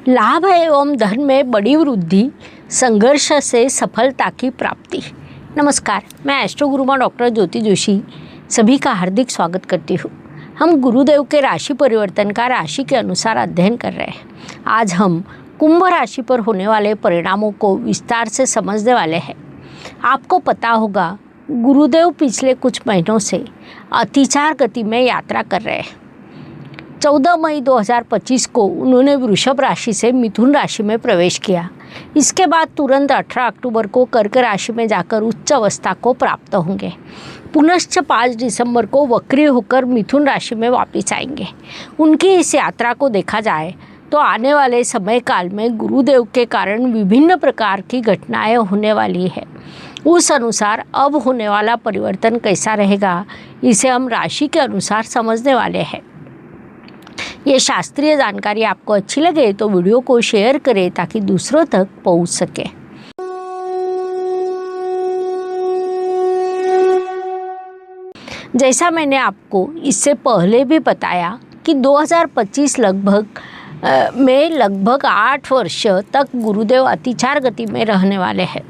लाभ एवं धन में बड़ी वृद्धि, संघर्ष से सफलता की प्राप्ति। नमस्कार, मैं एस्ट्रो गुरुमा डॉक्टर ज्योति जोशी सभी का हार्दिक स्वागत करती हूँ। हम गुरुदेव के राशि परिवर्तन का राशि के अनुसार अध्ययन कर रहे हैं। आज हम कुंभ राशि पर होने वाले परिणामों को विस्तार से समझने वाले हैं। आपको पता होगा, गुरुदेव पिछले कुछ महीनों से अतिचार गति में यात्रा कर रहे हैं। 14 मई 2025 को उन्होंने वृषभ राशि से मिथुन राशि में प्रवेश किया। इसके बाद तुरंत 18 अक्टूबर को कर्क राशि में जाकर उच्च अवस्था को प्राप्त होंगे। पुनश्च 5 दिसंबर को वक्री होकर मिथुन राशि में वापस आएंगे। उनकी इस यात्रा को देखा जाए तो आने वाले समय काल में गुरुदेव के कारण विभिन्न प्रकार की घटनाएं होने वाली है। उस अनुसार अब होने वाला परिवर्तन कैसा रहेगा, इसे हम राशि के अनुसार समझने वाले हैं। ये शास्त्रीय जानकारी आपको अच्छी लगे तो वीडियो को शेयर करें ताकि दूसरों तक पहुंच सके। जैसा मैंने आपको इससे पहले भी बताया कि 2025 लगभग 8 वर्ष तक गुरुदेव अतिचार गति में रहने वाले हैं।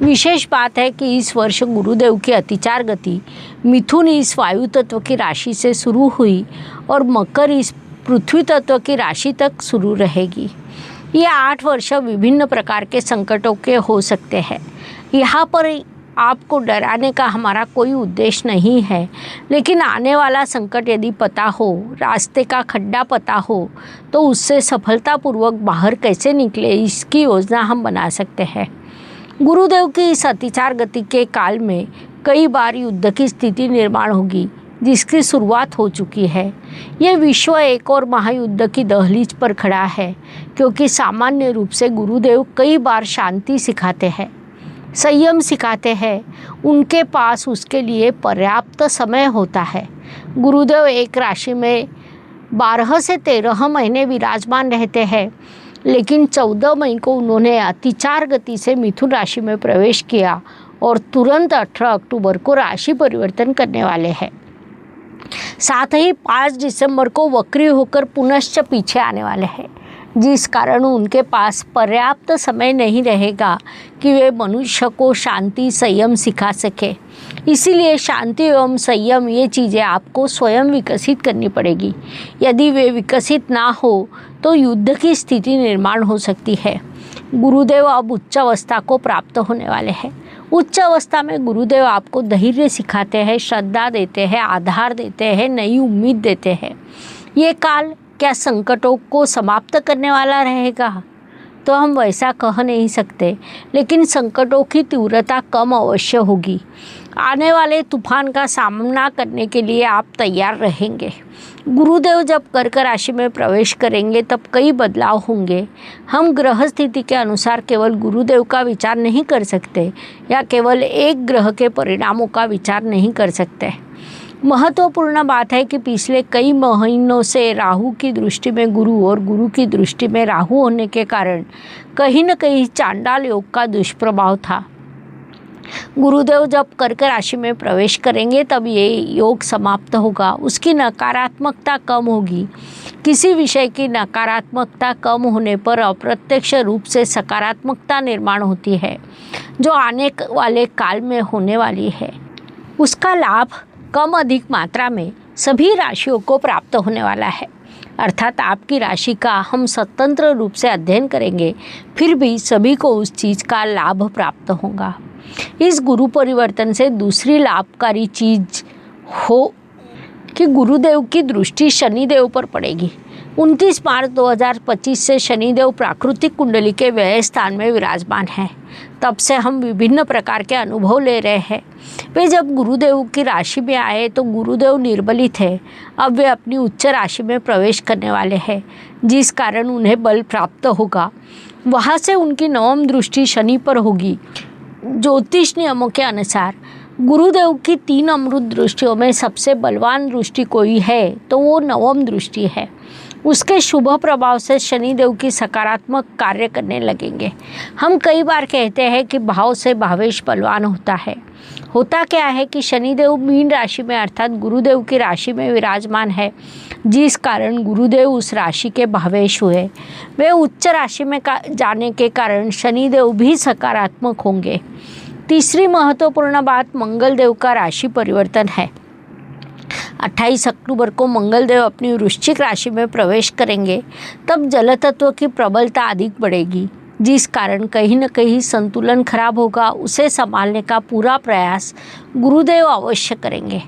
विशेष बात है कि इस वर्ष गुरुदेव की अतिचार गति मिथुन इस वायु तत्व की राशि से शुरू हुई और मकर इस पृथ्वी तत्व की राशि तक शुरू रहेगी। ये 8 वर्ष विभिन्न प्रकार के संकटों के हो सकते हैं। यहाँ पर आपको डराने का हमारा कोई उद्देश्य नहीं है, लेकिन आने वाला संकट यदि पता हो, रास्ते का खड्डा पता हो, तो उससे सफलतापूर्वक बाहर कैसे निकले इसकी योजना हम बना सकते हैं। गुरुदेव की इस अतिचार गति के काल में कई बार युद्ध की स्थिति निर्माण होगी, जिसकी शुरुआत हो चुकी है। यह विश्व एक और महायुद्ध की दहलीज पर खड़ा है, क्योंकि सामान्य रूप से गुरुदेव कई बार शांति सिखाते हैं, संयम सिखाते हैं। उनके पास उसके लिए पर्याप्त समय होता है। गुरुदेव एक राशि में 12 से 13 महीने विराजमान रहते हैं, लेकिन 14 मई को उन्होंने अतिचार गति से मिथुन राशि में प्रवेश किया और तुरंत 18 अक्टूबर को राशि परिवर्तन करने वाले हैं। साथ ही 5 दिसंबर को वक्री होकर पुनश्च पीछे आने वाले हैं, जिस कारण उनके पास पर्याप्त समय नहीं रहेगा कि वे मनुष्य को शांति संयम सिखा सके। इसीलिए शांति एवं संयम ये चीज़ें आपको स्वयं विकसित करनी पड़ेगी। यदि वे विकसित ना हो तो युद्ध की स्थिति निर्माण हो सकती है। गुरुदेव अब उच्च अवस्था को प्राप्त होने वाले हैं। उच्च अवस्था में गुरुदेव आपको धैर्य सिखाते हैं, श्रद्धा देते हैं, आधार देते हैं, नई उम्मीद देते हैं। ये काल क्या संकटों को समाप्त करने वाला रहेगा, तो हम वैसा कह नहीं सकते, लेकिन संकटों की तीव्रता कम अवश्य होगी। आने वाले तूफान का सामना करने के लिए आप तैयार रहेंगे। गुरुदेव जब कर्क राशि में प्रवेश करेंगे तब कई बदलाव होंगे। हम ग्रह स्थिति के अनुसार केवल गुरुदेव का विचार नहीं कर सकते या केवल एक ग्रह के परिणामों का विचार नहीं कर सकते। महत्वपूर्ण बात है कि पिछले कई महीनों से राहु की दृष्टि में गुरु और गुरु की दृष्टि में राहु होने के कारण कहीं न कहीं चांडाल योग का दुष्प्रभाव था। गुरुदेव जब कर्क राशि में प्रवेश करेंगे तब ये योग समाप्त होगा। उसकी नकारात्मकता कम होगी। किसी विषय की नकारात्मकता कम होने पर अप्रत्यक्ष रूप से सकारात्मकता निर्माण होती है, जो आने वाले काल में होने वाली है। उसका लाभ कम अधिक मात्रा में सभी राशियों को प्राप्त होने वाला है। अर्थात आपकी राशि का हम स्वतंत्र रूप से अध्ययन करेंगे, फिर भी सभी को उस चीज़ का लाभ प्राप्त होगा। इस गुरु परिवर्तन से दूसरी लाभकारी चीज़ हो कि गुरुदेव की दृष्टि शनिदेव पर पड़ेगी। 29 मार्च 2025 से शनिदेव प्राकृतिक कुंडली के व्यय स्थान में विराजमान है। तब से हम विभिन्न प्रकार के अनुभव ले रहे हैं। वे जब गुरुदेव की राशि में आए तो गुरुदेव निर्बलित है। अब वे अपनी उच्च राशि में प्रवेश करने वाले हैं, जिस कारण उन्हें बल प्राप्त होगा। वहाँ से उनकी नवम दृष्टि शनि पर होगी। ज्योतिष नियमों के अनुसार गुरुदेव की 3 अमृत दृष्टियों में सबसे बलवान दृष्टि कोई है तो वो नवम दृष्टि है। उसके शुभ प्रभाव से शनिदेव की सकारात्मक कार्य करने लगेंगे। हम कई बार कहते हैं कि भाव से भावेश बलवान होता है। होता क्या है कि शनिदेव मीन राशि में अर्थात गुरुदेव की राशि में विराजमान है, जिस कारण गुरुदेव उस राशि के भावेश हुए। वे उच्च राशि में जाने के कारण शनिदेव भी सकारात्मक होंगे। तीसरी महत्वपूर्ण बात मंगलदेव का राशि परिवर्तन है। 28 अक्टूबर को मंगलदेव अपनी वृश्चिक राशि में प्रवेश करेंगे, तब जल तत्व की प्रबलता अधिक बढ़ेगी, जिस कारण कहीं न कहीं संतुलन खराब होगा। उसे संभालने का पूरा प्रयास गुरुदेव अवश्य करेंगे।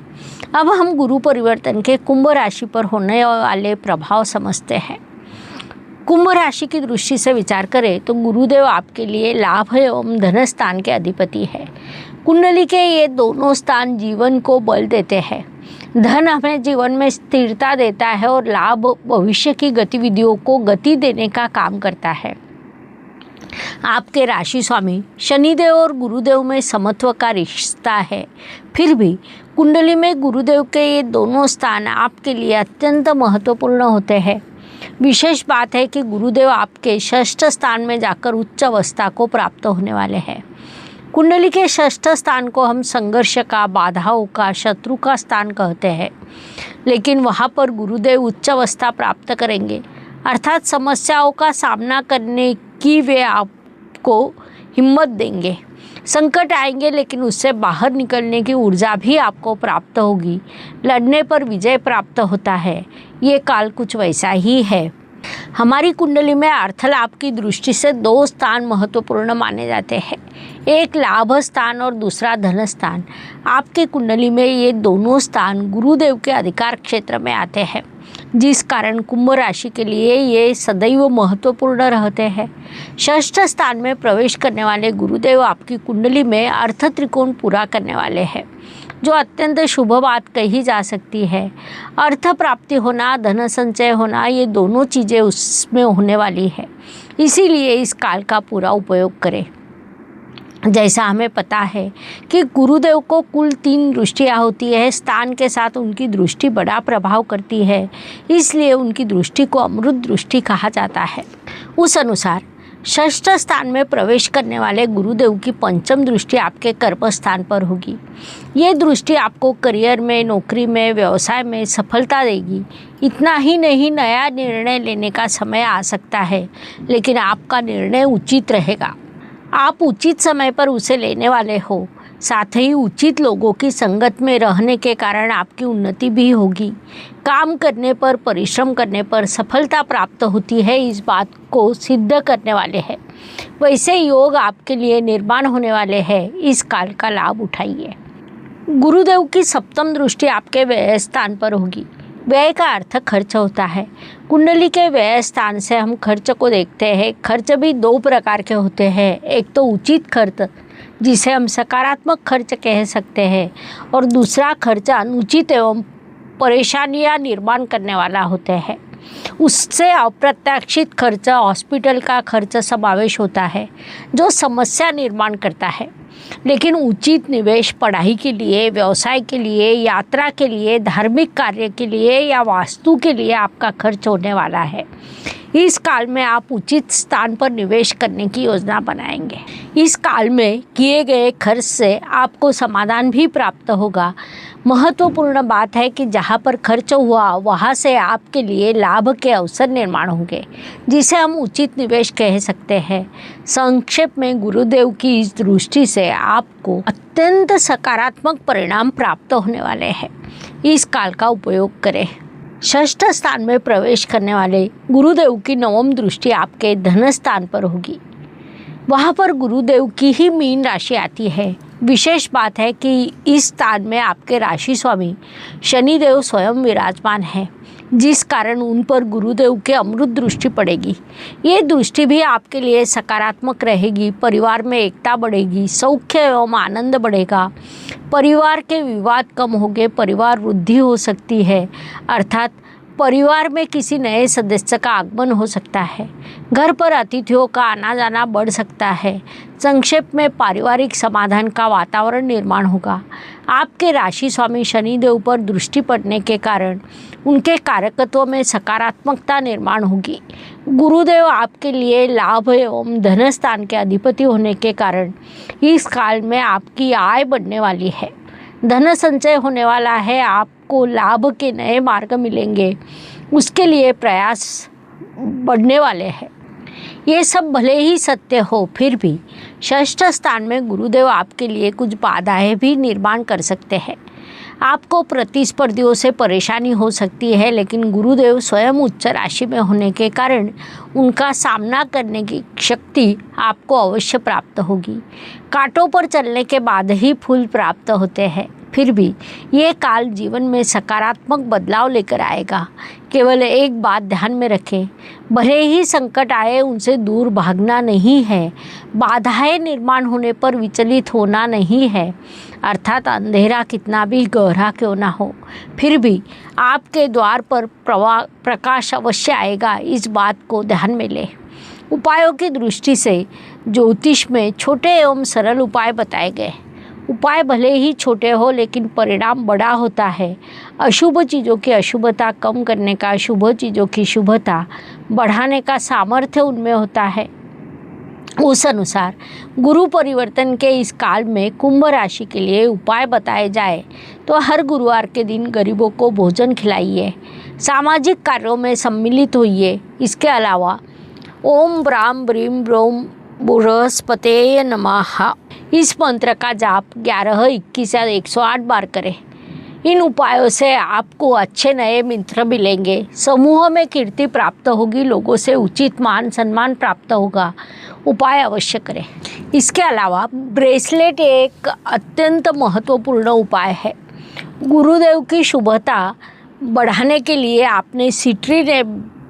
अब हम गुरु परिवर्तन के कुंभ राशि पर होने वाले प्रभाव समझते हैं। कुंभ राशि की दृष्टि से विचार करें तो गुरुदेव आपके लिए लाभ एवं धन स्थान के अधिपति है। कुंडली के ये दोनों स्थान जीवन को बल देते हैं। धन हमें जीवन में स्थिरता देता है और लाभ भविष्य की गतिविधियों को गति देने का काम करता है। आपके राशि स्वामी शनिदेव और गुरुदेव में समत्व का रिश्ता है। फिर भी कुंडली में गुरुदेव के ये दोनों स्थान आपके लिए अत्यंत महत्वपूर्ण होते हैं। विशेष बात है कि गुरुदेव आपके षष्ठ स्थान में जाकर उच्च अवस्था को प्राप्त होने वाले हैं। कुंडली के षष्ठ स्थान को हम संघर्ष का, बाधाओं का, शत्रु का स्थान कहते हैं, लेकिन वहाँ पर गुरुदेव उच्च अवस्था प्राप्त करेंगे, अर्थात समस्याओं का सामना करने की वे आपको हिम्मत देंगे। संकट आएंगे लेकिन उससे बाहर निकलने की ऊर्जा भी आपको प्राप्त होगी। लड़ने पर विजय प्राप्त होता है। ये काल कुछ वैसा ही है। हमारी कुंडली में अर्थ लाभ की दृष्टि से दो स्थान महत्वपूर्ण माने जाते हैं, एक लाभ स्थान और दूसरा धन स्थान। आपके कुंडली में ये दोनों स्थान गुरुदेव के अधिकार क्षेत्र में आते हैं, जिस कारण कुंभ राशि के लिए ये सदैव महत्वपूर्ण रहते हैं। षष्ठ स्थान में प्रवेश करने वाले गुरुदेव आपकी कुंडली में अर्थ त्रिकोण पूरा करने वाले हैं, जो अत्यंत शुभ बात कही जा सकती है। अर्थ प्राप्ति होना, धन संचय होना, ये दोनों चीज़ें उसमें होने वाली है। इसीलिए इस काल का पूरा उपयोग करें। जैसा हमें पता है कि गुरुदेव को कुल 3 दृष्टियाँ होती है। स्थान के साथ उनकी दृष्टि बड़ा प्रभाव करती है, इसलिए उनकी दृष्टि को अमृत दृष्टि कहा जाता है। उस अनुसार षष्ठ स्थान में प्रवेश करने वाले गुरुदेव की पंचम दृष्टि आपके कर्म स्थान पर होगी। ये दृष्टि आपको करियर में, नौकरी में, व्यवसाय में सफलता देगी। इतना ही नहीं, नया निर्णय लेने का समय आ सकता है, लेकिन आपका निर्णय उचित रहेगा। आप उचित समय पर उसे लेने वाले हो। साथ ही उचित लोगों की संगत में रहने के कारण आपकी उन्नति भी होगी। काम करने पर, परिश्रम करने पर सफलता प्राप्त होती है, इस बात को सिद्ध करने वाले हैं। वैसे योग आपके लिए निर्माण होने वाले हैं। इस काल का लाभ उठाइए। गुरुदेव की सप्तम दृष्टि आपके व्यय स्थान पर होगी। व्यय का अर्थ खर्च होता है। कुंडली के व्यय स्थान से हम खर्च को देखते हैं। खर्च भी 2 प्रकार के होते हैं, एक तो उचित खर्च जिसे हम सकारात्मक खर्च कह सकते हैं, और दूसरा खर्च अनुचित एवं परेशानियां निर्माण करने वाला होते हैं। उससे अप्रत्याशित खर्च, हॉस्पिटल का खर्च समावेश होता है, जो समस्या निर्माण करता है। लेकिन उचित निवेश पढ़ाई के लिए, व्यवसाय के लिए, यात्रा के लिए, धार्मिक कार्य के लिए या वास्तु के लिए आपका खर्च होने वाला है। इस काल में आप उचित स्थान पर निवेश करने की योजना बनाएंगे। इस काल में किए गए खर्च से आपको समाधान भी प्राप्त होगा। महत्वपूर्ण बात है कि जहाँ पर खर्च हुआ वहाँ से आपके लिए लाभ के अवसर निर्माण होंगे, जिसे हम उचित निवेश कह सकते हैं। संक्षेप में गुरुदेव की इस दृष्टि से आपको अत्यंत सकारात्मक परिणाम प्राप्त होने वाले हैं। इस काल का उपयोग करें। षष्ठ स्थान में प्रवेश करने वाले गुरुदेव की 9वीं दृष्टि आपके धन स्थान पर होगी। वहाँ पर गुरुदेव की ही मीन राशि आती है। विशेष बात है कि इस स्थान में आपके राशि स्वामी शनिदेव स्वयं विराजमान है, जिस कारण उन पर गुरुदेव के अमृत दृष्टि पड़ेगी। ये दृष्टि भी आपके लिए सकारात्मक रहेगी। परिवार में एकता बढ़ेगी, सौख्य एवं आनंद बढ़ेगा। परिवार के विवाद कम होंगे, परिवार वृद्धि हो सकती है, अर्थात परिवार में किसी नए सदस्य का आगमन हो सकता है। घर पर अतिथियों का आना जाना बढ़ सकता है। संक्षेप में पारिवारिक समाधान का वातावरण निर्माण होगा। आपके राशि स्वामी शनिदेव पर दृष्टि पड़ने के कारण उनके कारकत्व में सकारात्मकता निर्माण होगी। गुरुदेव आपके लिए लाभ एवं धन स्थान के अधिपति होने के कारण इस काल में आपकी आय बढ़ने वाली है, धन संचय होने वाला है, आपको लाभ के नए मार्ग मिलेंगे, उसके लिए प्रयास बढ़ने वाले हैं। ये सब भले ही सत्य हो, फिर भी षष्ठ स्थान में गुरुदेव आपके लिए कुछ बाधाएं भी निर्माण कर सकते हैं। आपको प्रतिस्पर्धियों से परेशानी हो सकती है, लेकिन गुरुदेव स्वयं उच्च राशि में होने के कारण उनका सामना करने की शक्ति आपको अवश्य प्राप्त होगी। कांटों पर चलने के बाद ही फूल प्राप्त होते हैं, फिर भी ये काल जीवन में सकारात्मक बदलाव लेकर आएगा। केवल एक बात ध्यान में रखें, भले ही संकट आए उनसे दूर भागना नहीं है, बाधाएं निर्माण होने पर विचलित होना नहीं है। अर्थात अंधेरा कितना भी गहरा क्यों ना हो, फिर भी आपके द्वार पर प्रकाश अवश्य आएगा, इस बात को ध्यान में लें। उपायों की दृष्टि से ज्योतिष में छोटे एवं सरल उपाय बताए गए। उपाय भले ही छोटे हो, लेकिन परिणाम बड़ा होता है। अशुभ चीज़ों की अशुभता कम करने का, शुभ चीज़ों की शुभता बढ़ाने का सामर्थ्य उनमें होता है। उस अनुसार गुरु परिवर्तन के इस काल में कुंभ राशि के लिए उपाय बताए जाए तो हर गुरुवार के दिन गरीबों को भोजन खिलाइए, सामाजिक कार्यों में सम्मिलित होइए। इसके अलावा ओम ब्राम ब्रीम ब्रोम बृहस्पते नमः इस मंत्र का जाप 11, 21 या 108 बार करें। इन उपायों से आपको अच्छे नए मित्र मिलेंगे, समूह में कीर्ति प्राप्त होगी, लोगों से उचित मान सम्मान प्राप्त होगा। उपाय अवश्य करें। इसके अलावा ब्रेसलेट एक अत्यंत महत्वपूर्ण उपाय है। गुरुदेव की शुभता बढ़ाने के लिए आपने सिट्रीन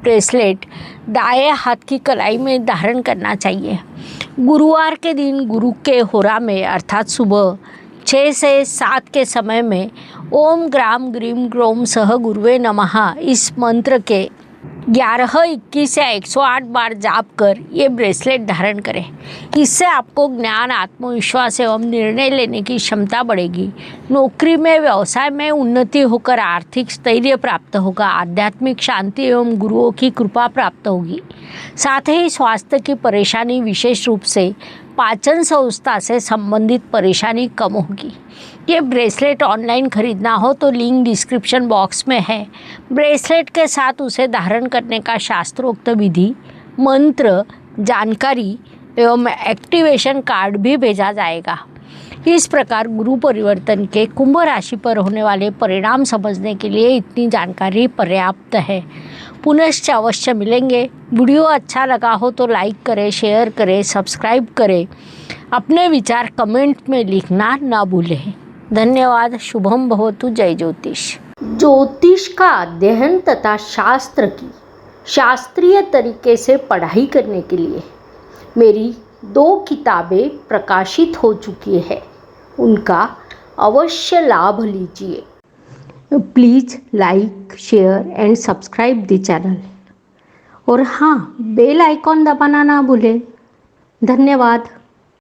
ब्रेसलेट दाएं हाथ की कलाई में धारण करना चाहिए। गुरुवार के दिन गुरु के होरा में अर्थात सुबह 6 से 7 के समय में ओम ग्राम ग्रीम ग्रोम सह गुरुवे नमः इस मंत्र के 11, 21 या 108 बार जाप कर ये ब्रेसलेट धारण करें। इससे आपको ज्ञान, आत्मविश्वास एवं निर्णय लेने की क्षमता बढ़ेगी। नौकरी में, व्यवसाय में उन्नति होकर आर्थिक स्थैर्य प्राप्त होगा, आध्यात्मिक शांति एवं गुरुओं की कृपा प्राप्त होगी। साथ ही स्वास्थ्य की परेशानी, विशेष रूप से पाचन संस्था से संबंधित परेशानी कम होगी। ये ब्रेसलेट ऑनलाइन खरीदना हो तो लिंक डिस्क्रिप्शन बॉक्स में है। ब्रेसलेट के साथ उसे धारण करने का शास्त्रोक्त विधि, मंत्र, जानकारी एवं एक्टिवेशन कार्ड भी भेजा जाएगा। इस प्रकार गुरु परिवर्तन के कुंभ राशि पर होने वाले परिणाम समझने के लिए इतनी जानकारी पर्याप्त है। पुनश्च अवश्य मिलेंगे। वीडियो अच्छा लगा हो तो लाइक करें, शेयर करें, सब्सक्राइब करें। अपने विचार कमेंट में लिखना ना भूलें। धन्यवाद। शुभम भवतु। जय ज्योतिष। ज्योतिष का अध्ययन तथा शास्त्र की शास्त्रीय तरीके से पढ़ाई करने के लिए मेरी 2 किताबें प्रकाशित हो चुकी है, उनका अवश्य लाभ लीजिए। Please like, share and subscribe the channel. और हाँ, बेल आइकॉन दबाना ना भूलें। धन्यवाद।